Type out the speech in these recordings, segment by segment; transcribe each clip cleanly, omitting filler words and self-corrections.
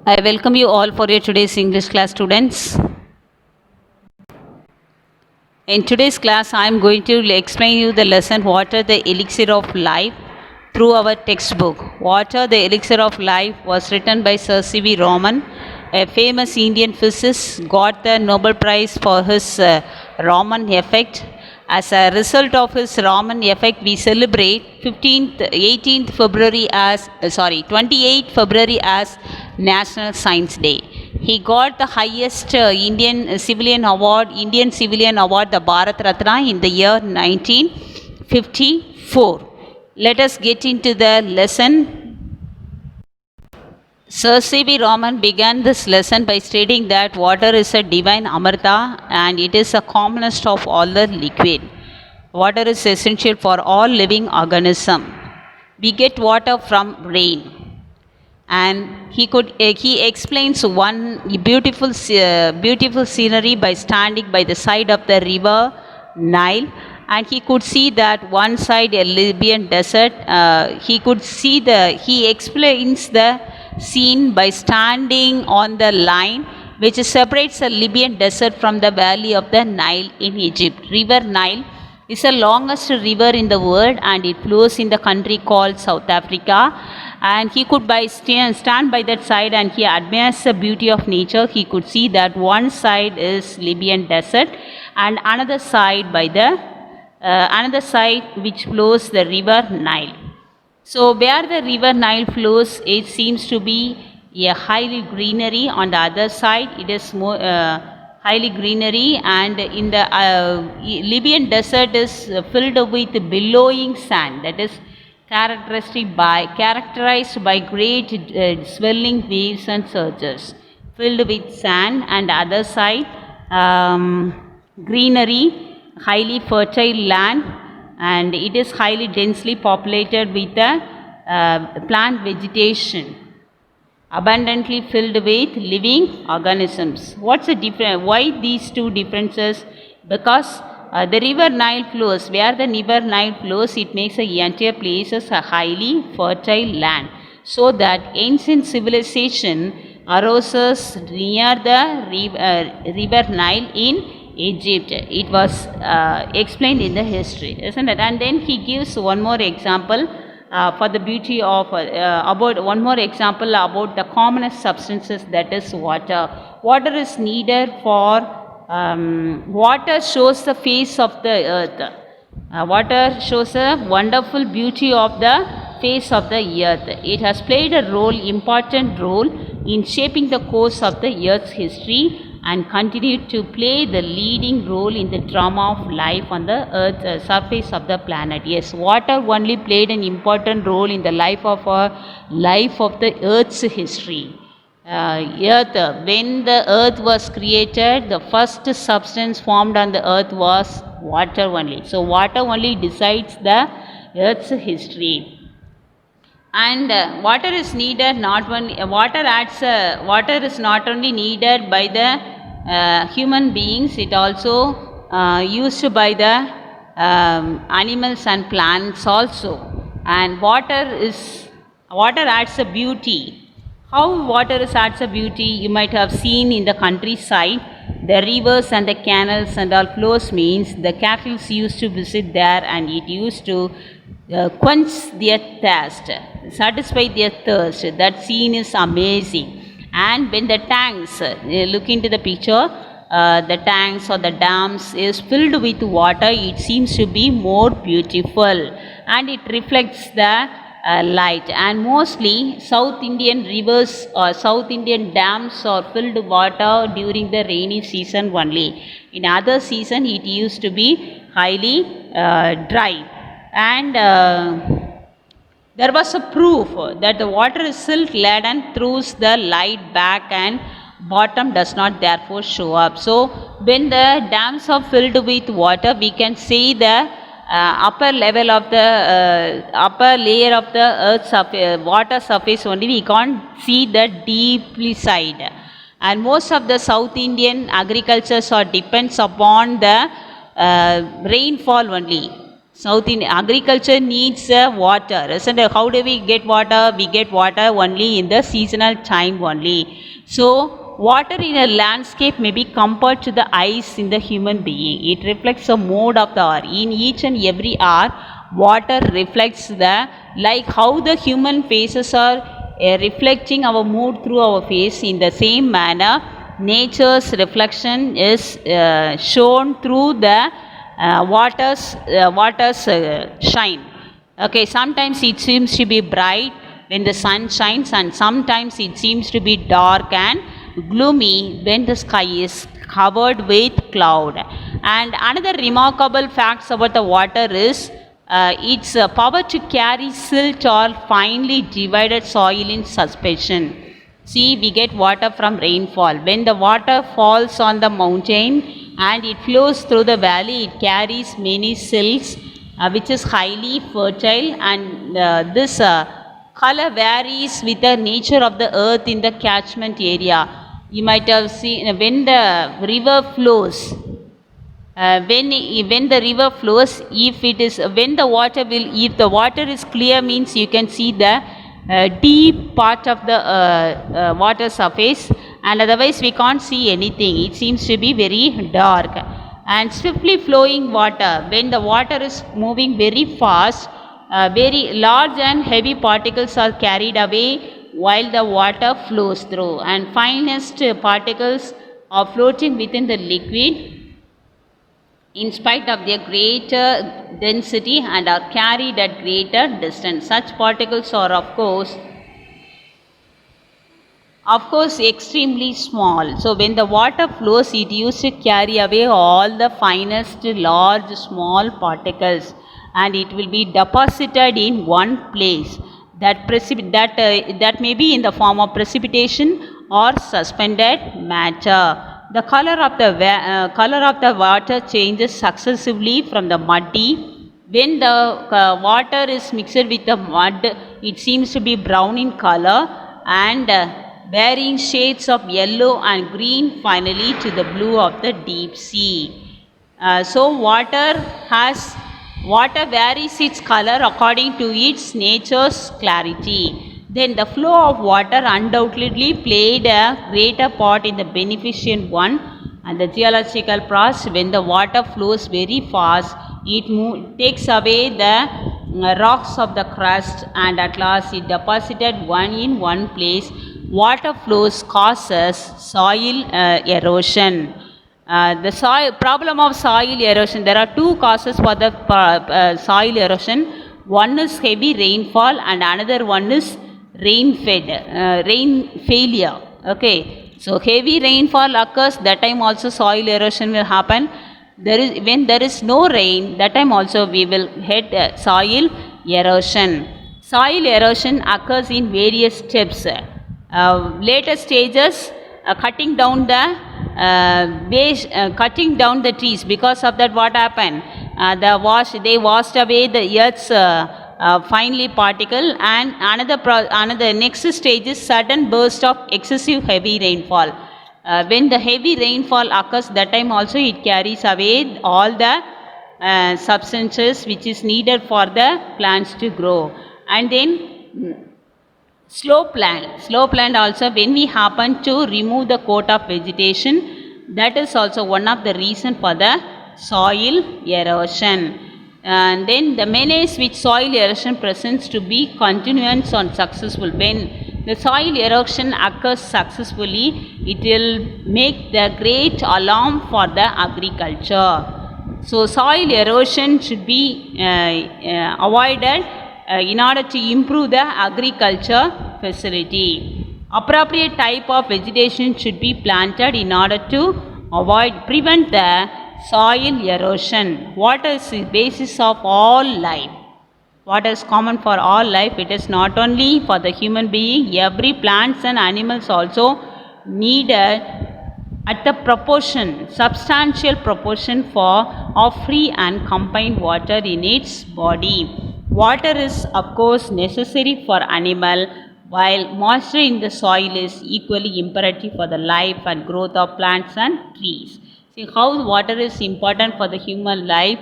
I welcome you all for your today's English class, students. In today's class, I am going to explain you the lesson Water the Elixir of Life through our textbook. Water the Elixir of Life was written by Sir C.V. Raman, a famous Indian physicist, got the Nobel Prize for his Raman effect. As a result of his Raman effect, we celebrate 28th February as National Science Day. He got the highest Indian Civilian Award, the Bharat Ratna, in the year 1954. Let us get into the lesson. Sir C.V. Raman began this lesson by stating that water is a divine Amrita and it is the commonest of all the liquid. Water is essential for all living organisms. We get water from rain. And he explains one beautiful scenery by standing by the side of the river Nile, and he could see that one side a Libyan desert. He explains the scene by standing on the line which separates the Libyan desert from the valley of the Nile in Egypt. River Nile is the longest river in the world and it flows in the country called South Africa. And he could stand by that side and he admires the beauty of nature. He could see that one side is Libyan desert and another side which flows the river Nile. So where the river Nile flows, it seems to be a highly greenery. On the other side, it is more highly greenery, and in the Libyan desert is filled with billowing sand, that is characterized by great swelling waves and surges, filled with sand, and other side greenery, highly fertile land, and it is highly densely populated with plant vegetation, abundantly filled with living organisms. What's the difference? Why these two differences? Because the river Nile flows. Where the river Nile flows, it makes the entire places a highly fertile land. So that ancient civilization arose near the river Nile in Egypt. It was explained in the history, isn't it? And then he gives one more example for the beauty of about the commonest substances, that is water. Water is needed for water shows the face of the earth. Water shows a wonderful beauty of the face of the earth. It has played important role in shaping the course of the earth's history and continued to play the leading role in the drama of life on the earth's surface of the planet. Yes, water only played an important role in the life of the earth's history. When the earth was created, the first substance formed on the earth was water only. So water only decides the earth's history. And water is needed water is not only needed by the human beings, it also used by the animals and plants also. And water adds a beauty. How water adds a beauty? You might have seen in the countryside, the rivers and the canals and all flows means the cattle used to visit there, and it used to quench their thirst, satisfy their thirst. That scene is amazing. And when the tanks, look into the picture, the tanks or the dams is filled with water, it seems to be more beautiful and it reflects the light. And mostly South Indian rivers or South Indian dams are filled with water during the rainy season only. In other season it used to be highly dry. And there was a proof that the water is silk laden, throws the light back and bottom does not therefore show up. So when the dams are filled with water, we can see the upper layer of the earth's water surface only. We can't see the deeply side. And most of the South Indian agriculture depends upon the rainfall only. South Indian agriculture needs water, isn't it? How do we get water? We get water only in the seasonal time only. So, water in a landscape may be compared to the eyes in the human being. It reflects the mode of the hour. In each and every hour, water reflects like how the human faces are reflecting our mood through our face. In the same manner, nature's reflection is shown through the water's shine. Okay, sometimes it seems to be bright when the sun shines, and sometimes it seems to be dark and gloomy when the sky is covered with cloud. And another remarkable facts about the water is its power to carry silt or finely divided soil in suspension. See, we get water from rainfall. When the water falls on the mountain and it flows through the valley, it carries many silks, which is highly fertile, and this color varies with the nature of the earth in the catchment area. You might have seen when the river flows. When the river flows, if the water is clear, means you can see the deep part of the water surface, and otherwise we can't see anything. It seems to be very dark. And swiftly flowing water, when the water is moving very fast, very large and heavy particles are carried away while the water flows through, and finest particles are floating within the liquid in spite of their greater density and are carried at greater distance. Such particles are of course extremely small. So when the water flows, it used to carry away all the finest large small particles, and it will be deposited in one place. That may be in the form of precipitation or suspended matter. The color of the water changes successively from the muddy. When the water is mixed with the mud, it seems to be brown in color and varying shades of yellow and green, finally to the blue of the deep sea. So water varies its color according to its nature's clarity. Then the flow of water undoubtedly played a greater part in the beneficent one, and the geological process. When the water flows very fast, it takes away the rocks of the crust, and at last it deposited one in one place. Water flows causes soil erosion. The problem of soil erosion, there are two causes for the soil erosion. One is heavy rainfall and another one is rain failure. Okay, so heavy rainfall occurs, that time also soil erosion will happen. When there is no rain, that time also we will hit soil erosion. Soil erosion occurs in various steps. Later stages, cutting down the trees. Because of that, what happened? They washed away the earth's finely particle, and another next stage is sudden burst of excessive heavy rainfall. When the heavy rainfall occurs, that time also it carries away all the substances which is needed for the plants to grow. And then slow plant also, when we happen to remove the coat of vegetation, that is also one of the reason for the soil erosion. And then the menace which soil erosion presents to be continuance on successful. When the soil erosion occurs successfully, it will make the great alarm for the agriculture. So soil erosion should be avoided in order to improve the agriculture facility. Appropriate type of vegetation should be planted in order to prevent the soil erosion. Water is the basis of all life. Water is common for all life. It is not only for the human being. Every plants and animals also need at the substantial proportion of free and combined water in its body. Water is of course necessary for animal, while moisture in the soil is equally imperative for the life and growth of plants and trees. See how water is important for the human life.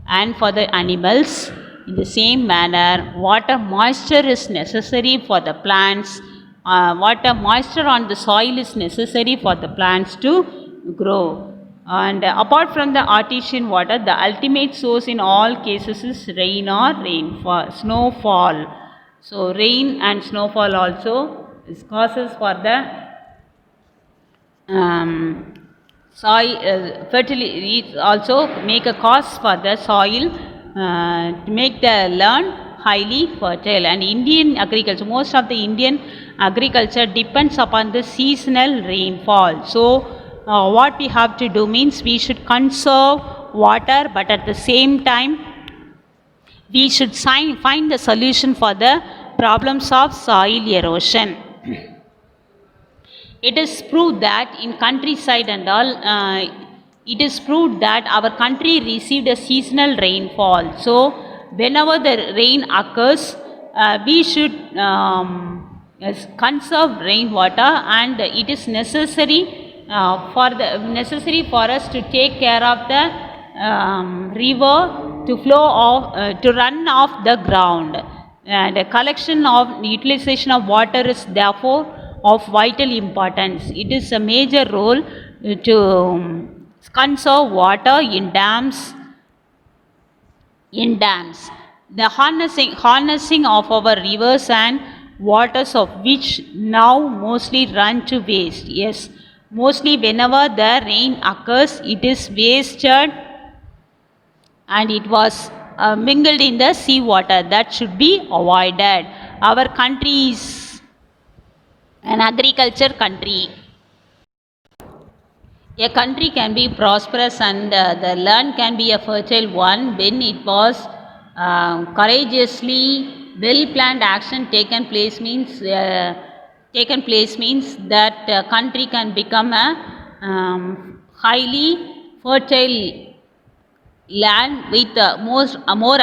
and for the animals. In the same manner, water moisture is necessary for the plants. Water moisture on the soil is necessary for the plants to grow. And apart from the artesian water, the ultimate source in all cases is rain or rainfall, snowfall. So rain and snowfall also is causes for the soil fertility. It also make a cause for the soil to make the land highly fertile. And Indian agriculture, most of the Indian agriculture depends upon the seasonal rainfall. So what we have to do means we should conserve water, but at the same time we should find the solution for the problems of soil erosion. It is proved that in countryside and all, it is proved that our country received a seasonal rainfall. So whenever the rain occurs, we should conserve rainwater, and it is necessary for us to take care of the river to flow off, to run off the ground. And a collection of utilization of water is therefore of vital importance. It is a major role to conserve water in dams. The harnessing of our rivers and waters, of which now mostly run to waste. Yes, mostly whenever the rain occurs, it is wasted and it was mingled in the sea water. That should be avoided. Our country is an agriculture country. A country can be prosperous and the land can be a fertile one when it was courageously well-planned action taken place means that country can become a highly fertile land with more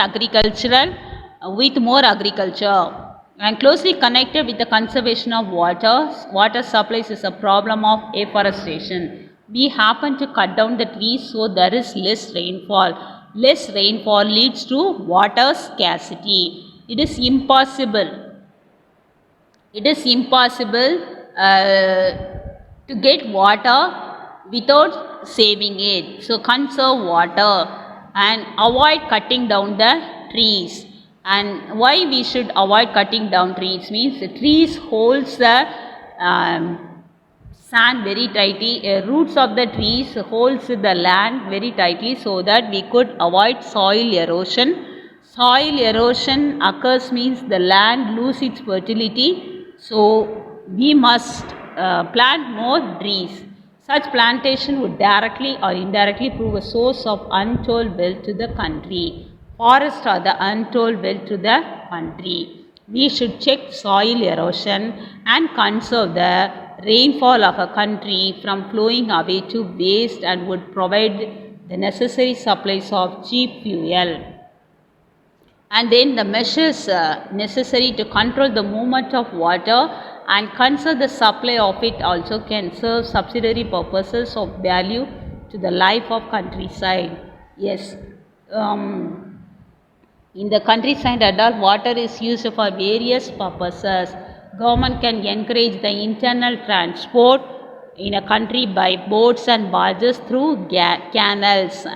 agriculture, and closely connected with the conservation of water. Water supplies is a problem of afforestation. We happen to cut down the trees, so there is less rainfall. Less rainfall leads to water scarcity. It is impossible to get water without saving it. So conserve water and avoid cutting down the trees. And why we should avoid cutting down trees means the trees holds the sand very tightly. Roots of the trees holds the land very tightly, so that we could avoid soil erosion. Soil erosion occurs means the land loses its fertility, so we must plant more trees. Such plantation would directly or indirectly prove a source of untold wealth to the country. Forests are the untold wealth to the country. We should check soil erosion and conserve the rainfall of a country from flowing away to waste, and would provide the necessary supplies of cheap fuel. And then the measures necessary to control the movement of water and conserve the supply of it also can serve subsidiary purposes of value to the life of countryside. Yes, in the countryside, adult water is used for various purposes. Government can encourage the internal transport in a country by boats and barges through canals.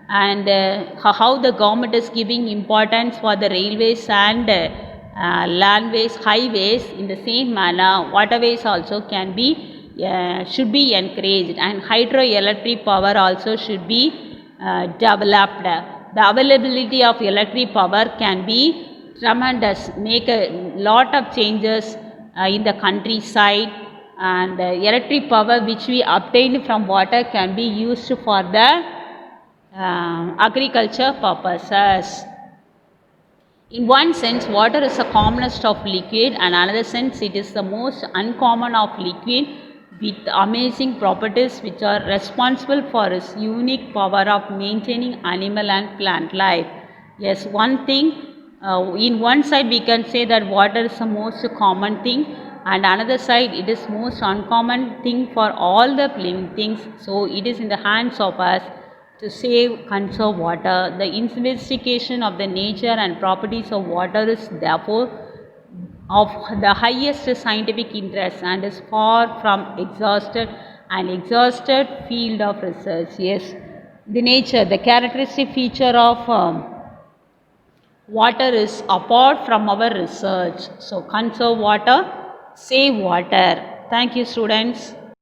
And how the government is giving importance for the railways and landways, highways, in the same manner waterways also can be should be encouraged, and hydroelectric power also should be developed. The availability of electric power can be tremendous, make a lot of changes in the countryside, and electric power which we obtain from water can be used for the agriculture purposes. In one sense, water is the commonest of liquid, and another sense it is the most uncommon of liquid, with amazing properties which are responsible for its unique power of maintaining animal and plant life. Yes, one thing, in one side we can say that water is the most common thing, and another side it is most uncommon thing for all the living things. So it is in the hands of us to save, conserve water. The investigation of the nature and properties of water is therefore of the highest scientific interest and is far from exhausted field of research. Yes, the nature, the characteristic feature of water is apart from our research. So conserve water, save water. Thank you, students.